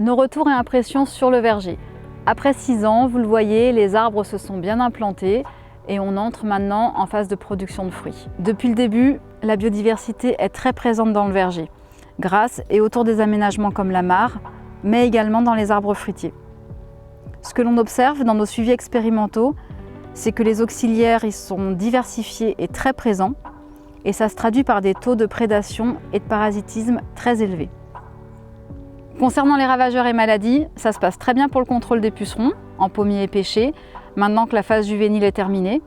Nos retours et impressions sur le verger. Après 6 ans, vous le voyez, les arbres se sont bien implantés et on entre maintenant en phase de production de fruits. Depuis le début, la biodiversité est très présente dans le verger, grâce et autour des aménagements comme la mare, mais également dans les arbres fruitiers. Ce que l'on observe dans nos suivis expérimentaux, c'est que les auxiliaires y sont diversifiés et très présents, et ça se traduit par des taux de prédation et de parasitisme très élevés. Concernant les ravageurs et maladies, ça se passe très bien pour le contrôle des pucerons, en pommier et pêcher, maintenant que la phase juvénile est terminée,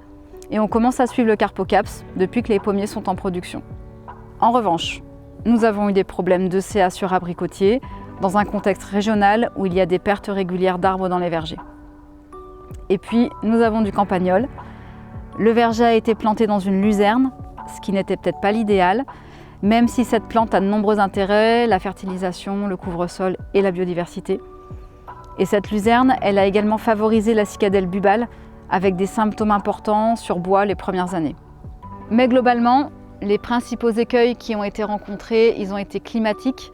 et on commence à suivre le carpocaps depuis que les pommiers sont en production. En revanche, nous avons eu des problèmes de CA sur abricotier, dans un contexte régional où il y a des pertes régulières d'arbres dans les vergers. Et puis, nous avons du campagnol. Le verger a été planté dans une luzerne, ce qui n'était peut-être pas l'idéal, même si cette plante a de nombreux intérêts, la fertilisation, le couvre-sol et la biodiversité. Et cette luzerne, elle a également favorisé la cicadelle bubale, avec des symptômes importants sur bois les premières années. Mais globalement, les principaux écueils qui ont été rencontrés, ils ont été climatiques.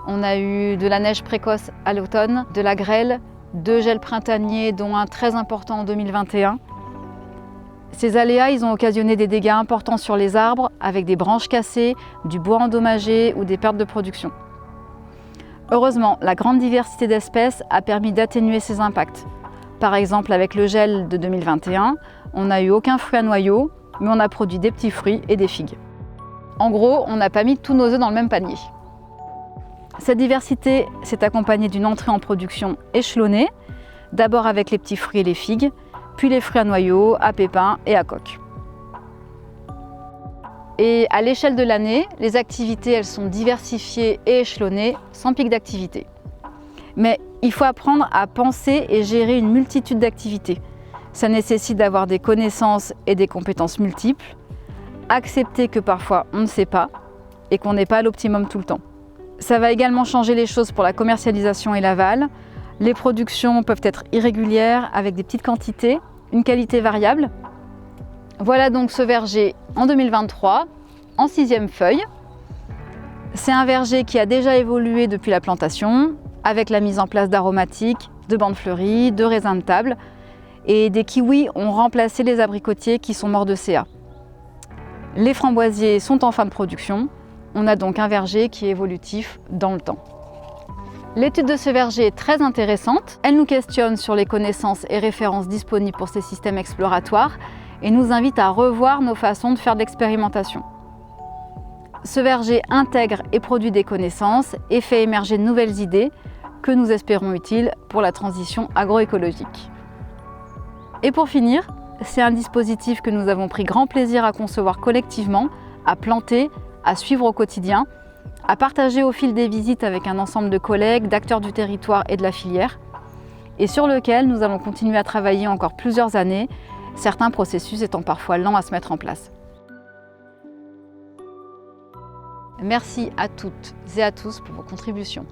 On a eu de la neige précoce à l'automne, de la grêle, 2 gels printaniers, dont un très important en 2021. Ces aléas, ils ont occasionné des dégâts importants sur les arbres, avec des branches cassées, du bois endommagé ou des pertes de production. Heureusement, la grande diversité d'espèces a permis d'atténuer ces impacts. Par exemple, avec le gel de 2021, on n'a eu aucun fruit à noyau, mais on a produit des petits fruits et des figues. En gros, on n'a pas mis tous nos œufs dans le même panier. Cette diversité s'est accompagnée d'une entrée en production échelonnée, d'abord avec les petits fruits et les figues, puis les fruits à noyaux, à pépins et à coque. Et à l'échelle de l'année, les activités elles sont diversifiées et échelonnées, sans pic d'activité. Mais il faut apprendre à penser et gérer une multitude d'activités. Ça nécessite d'avoir des connaissances et des compétences multiples, accepter que parfois on ne sait pas et qu'on n'est pas à l'optimum tout le temps. Ça va également changer les choses pour la commercialisation et l'aval. Les productions peuvent être irrégulières avec des petites quantités, une qualité variable. Voilà donc ce verger en 2023, en 6e feuille. C'est un verger qui a déjà évolué depuis la plantation, avec la mise en place d'aromatiques, de bandes fleuries, de raisins de table, et des kiwis ont remplacé les abricotiers qui sont morts de CA. Les framboisiers sont en fin de production, on a donc un verger qui est évolutif dans le temps. L'étude de ce verger est très intéressante, elle nous questionne sur les connaissances et références disponibles pour ces systèmes exploratoires et nous invite à revoir nos façons de faire de l'expérimentation. Ce verger intègre et produit des connaissances et fait émerger de nouvelles idées que nous espérons utiles pour la transition agroécologique. Et pour finir, c'est un dispositif que nous avons pris grand plaisir à concevoir collectivement, à planter, à suivre au quotidien, à partager au fil des visites avec un ensemble de collègues, d'acteurs du territoire et de la filière, et sur lequel nous allons continuer à travailler encore plusieurs années, certains processus étant parfois lents à se mettre en place. Merci à toutes et à tous pour vos contributions.